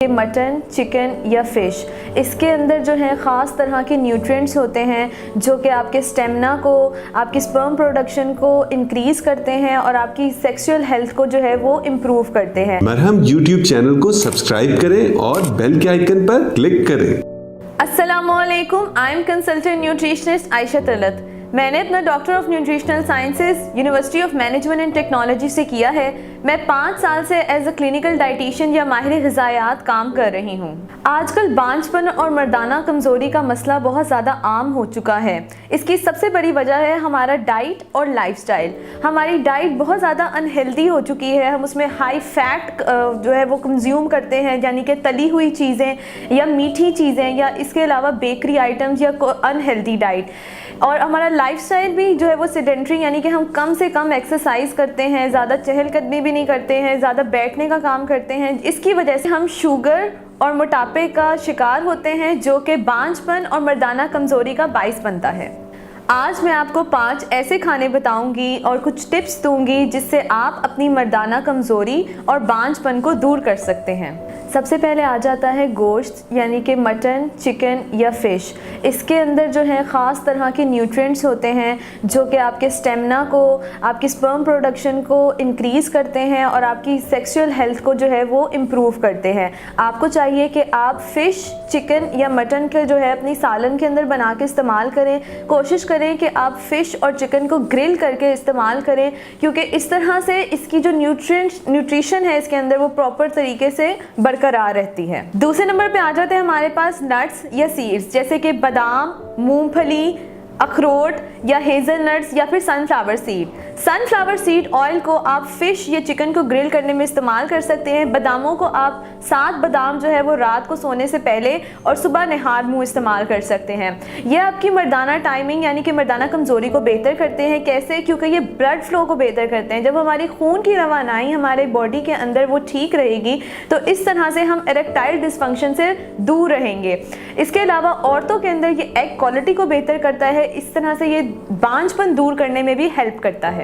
Mutton, chicken या fish, इसके अंदर जो है ख़ास तरह के न्यूट्रिएंट्स होते हैं जो कि आपके स्टेमिना को, आपकी स्पर्म प्रोडक्शन को इंक्रीज़ करते हैं और आपकी सेक्सुअल हेल्थ को जो है वो इम्प्रूव करते हैं। मरहम यूट्यूब चैनल को सब्सक्राइब करें और बेल के आइकन पर क्लिक करें। अस्सलामुअलैकुम, I am consultant nutritionist Ayesha Talat. मैंने अपना doctor of nutritional sciences university of management and technology से किया है। मैं 5 साल से एज अ क्लिनिकल डाइटिशियन या माहिर ग़िज़ायात काम कर रही हूँ। आजकल बांझपन और मर्दाना कमज़ोरी का मसला बहुत ज़्यादा आम हो चुका है। इसकी सबसे बड़ी वजह है हमारा डाइट और लाइफस्टाइल। हमारी डाइट बहुत ज़्यादा अनहेल्दी हो चुकी है। हम उसमें हाई फैट जो है वो कंज्यूम करते हैं, यानी कि तली हुई चीज़ें या मीठी चीज़ें या इसके अलावा बेकरी आइटम्स या अनहेल्दी डाइट। और हमारा लाइफस्टाइल भी जो है वो सेडेंट्री, यानी कि हम कम से कम एक्सरसाइज करते हैं, ज़्यादा चहलकदमी भी नहीं करते हैं, ज़्यादा बैठने का काम करते हैं। इसकी वजह से हम शुगर और मोटापे का शिकार होते हैं जो कि बांझपन और मर्दाना कमज़ोरी का बाइस बनता है। आज मैं आपको 5 ऐसे खाने बताऊंगी और कुछ टिप्स दूंगी जिससे आप अपनी मर्दाना कमज़ोरी और बांझपन को दूर कर सकते हैं। सबसे पहले आ जाता है गोश्त, यानी कि मटन, चिकन या फ़िश। इसके अंदर जो है ख़ास तरह के न्यूट्रिएंट्स होते हैं जो कि आपके स्टेमिना को, आपकी स्पर्म प्रोडक्शन को इंक्रीज़ करते हैं और आपकी सेक्सुअल हेल्थ को जो है वो इम्प्रूव करते हैं। आपको चाहिए कि आप फ़िश, चिकन या मटन के जो है अपनी सालन के अंदर बना के इस्तेमाल करें। कोशिश करें कि आप फ़िश और चिकन को ग्रिल करके इस्तेमाल करें, क्योंकि इस तरह से इसकी जो न्यूट्रिशन है इसके अंदर वो प्रॉपर तरीके से बरकरार रहती है। दूसरे नंबर पे आ जाते हैं हमारे पास नट्स या सीड्स, जैसे कि बादाम, मूंगफली, अखरोट या हेज़लनट्स या फिर sunflower seed. Sunflower seed oil को आप फ़िश या चिकन को ग्रिल करने में इस्तेमाल कर सकते हैं। बादामों को आप 7 बादाम जो है वो रात को सोने से पहले और सुबह नहार मुँह इस्तेमाल कर सकते हैं। ये आपकी मर्दाना टाइमिंग यानी कि मर्दाना कमज़ोरी को बेहतर करते हैं। कैसे? क्योंकि ये ब्लड फ्लो को बेहतर करते हैं। जब हमारी खून की रवानाई हमारे बॉडी के अंदर वो ठीक रहेगी तो इस तरह से हम इरेक्टाइल डिसफंक्शन से दूर रहेंगे। इसके अलावा औरतों के अंदर ये एग क्वालिटी को बेहतर करता है। इस तरह से ये बांझपन दूर करने में भी हेल्प करता है।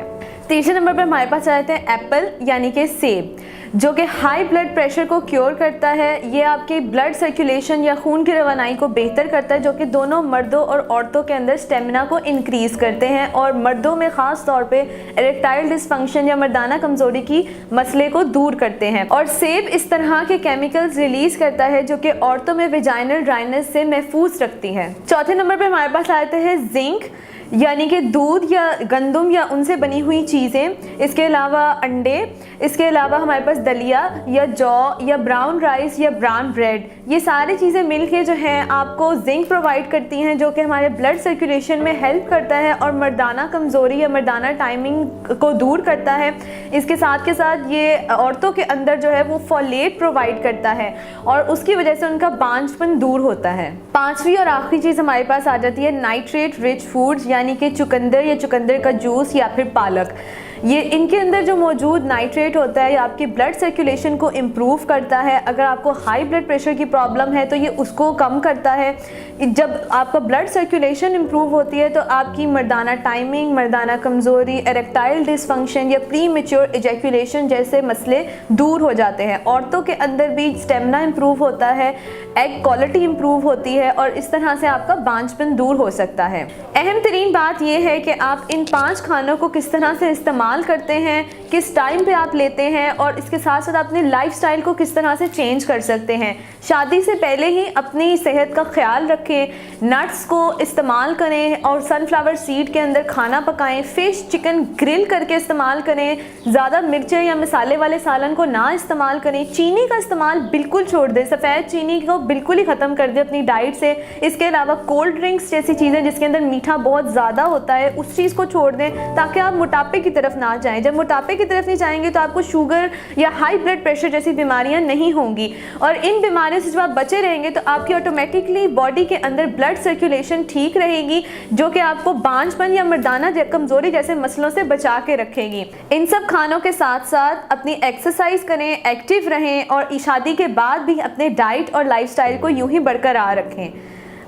तीसरे नंबर पर हमारे पास आ जाते हैं एप्पल, यानी कि सेब, जो कि हाई ब्लड प्रेशर को क्योर करता है। ये आपकी ब्लड सर्कुलेशन या खून की रवानाई को बेहतर करता है, जो कि दोनों मर्दों और औरतों के अंदर स्टेमिना को इंक्रीज़ करते हैं और मर्दों में ख़ास तौर पे इरेक्टाइल डिसफंक्शन या मर्दाना कमज़ोरी की मसले को दूर करते हैं। और सेब इस तरह के केमिकल्स रिलीज़ करता है जो कि औरतों में वेजाइनल ड्राइनेस से महफूज रखती है। चौथे नंबर पर हमारे पास आते हैं जिंक, यानी कि दूध या गंदम या उनसे बनी हुई चीज़ें। इसके अलावा अंडे, इसके अलावा हमारे पास दलिया या जौ या ब्राउन राइस या ब्राउन ब्रेड, ये सारी चीज़ें मिलके जो हैं आपको जिंक प्रोवाइड करती हैं, जो कि हमारे ब्लड सर्कुलेशन में हेल्प करता है और मर्दाना कमज़ोरी या मर्दाना टाइमिंग को दूर करता है। इसके साथ के साथ ये औरतों के अंदर जो है वो फॉलेट प्रोवाइड करता है और उसकी वजह से उनका बांझपन दूर होता है। पांचवी और आखिरी चीज़ हमारे पास आ जाती है नाइट्रेट रिच फूड्स, यानी कि चुकंदर या चुकंदर का जूस या फिर पालक। ये इनके अंदर जो मौजूद नाइट्रेट होता है ये आपकी ब्लड सर्कुलेशन को इम्प्रूव करता है। अगर आपको हाई ब्लड प्रेशर की प्रॉब्लम है तो ये उसको कम करता है। जब आपका ब्लड सर्कुलेशन इम्प्रूव होती है तो आपकी मर्दाना टाइमिंग, मर्दाना कमज़ोरी, इरेक्टाइल डिसफंक्शन या प्री मैच्योर इजैकुलेशन जैसे मसले दूर हो जाते हैं। औरतों के अंदर भी स्टेमिना इम्प्रूव होता है, एग क्वालिटी इम्प्रूव होती है और इस तरह से आपका बांझपन दूर हो सकता है। अहम तरीन बात यह है कि आप इन 5 खानों को किस तरह से इस्तेमाल करते हैं, किस टाइम पे आप लेते हैं और इसके साथ साथ अपने लाइफस्टाइल को किस तरह से चेंज कर सकते हैं। शादी से पहले ही अपनी सेहत का ख्याल रखें, नट्स को इस्तेमाल करें और सनफ्लावर सीड के अंदर खाना पकाएं, फ़िश, चिकन ग्रिल करके इस्तेमाल करें, ज़्यादा मिर्चें या मसाले वाले सालन को ना इस्तेमाल करें, चीनी का इस्तेमाल बिल्कुल छोड़ दें, सफ़ेद चीनी को बिल्कुल ही ख़त्म कर दें अपनी डाइट से। इसके अलावा कोल्ड ड्रिंक्स जैसी चीज़ें जिसके अंदर मीठा बहुत ज़्यादा होता है उस चीज़ को छोड़ दें ताकि आप मोटापे की तरफ ना जाएं। जब मोटापे की तरफ नहीं जाएंगे तो आपको शुगर या हाई ब्लड प्रेशर जैसी बीमारियां नहीं होंगी और इन बीमारियों से जब आप बचे रहेंगे तो आपकी ऑटोमेटिकली बॉडी के अंदर ब्लड सर्कुलेशन ठीक रहेगी, जो कि आपको बांझपन या मर्दाना कमज़ोरी जैसे मसलों से बचा के रखेगी। इन सब खानों के साथ साथ अपनी एक्सरसाइज करें, एक्टिव रहें और शादी के बाद भी अपने डाइट और लाइफस्टाइल को यूं ही बरकरार रखें।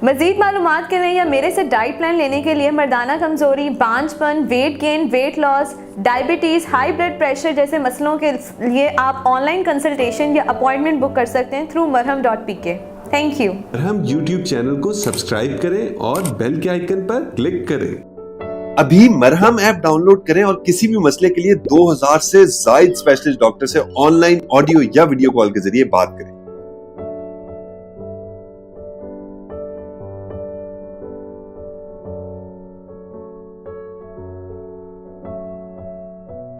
मजीद मालूमात के लिए या मेरे से डाइट प्लान लेने के लिए मर्दाना कमजोरी, बांझपन, weight gain, weight loss, diabetes, high blood pressure जैसे मसलों के लिए आप ऑनलाइन कंसल्टेशन या अपॉइंटमेंट बुक कर सकते हैं थ्रू marham.pk। Thank you. मरहम यूट्यूब चैनल को सब्सक्राइब करें और बेल के आइकन पर क्लिक करें। अभी मरहम ऐप डाउनलोड करें और किसी भी मसले के लिए 2000 से ज्यादा स्पेशलिस्ट डॉक्टर से ऑनलाइन ऑडियो या वीडियो कॉल के जरिए बात करें।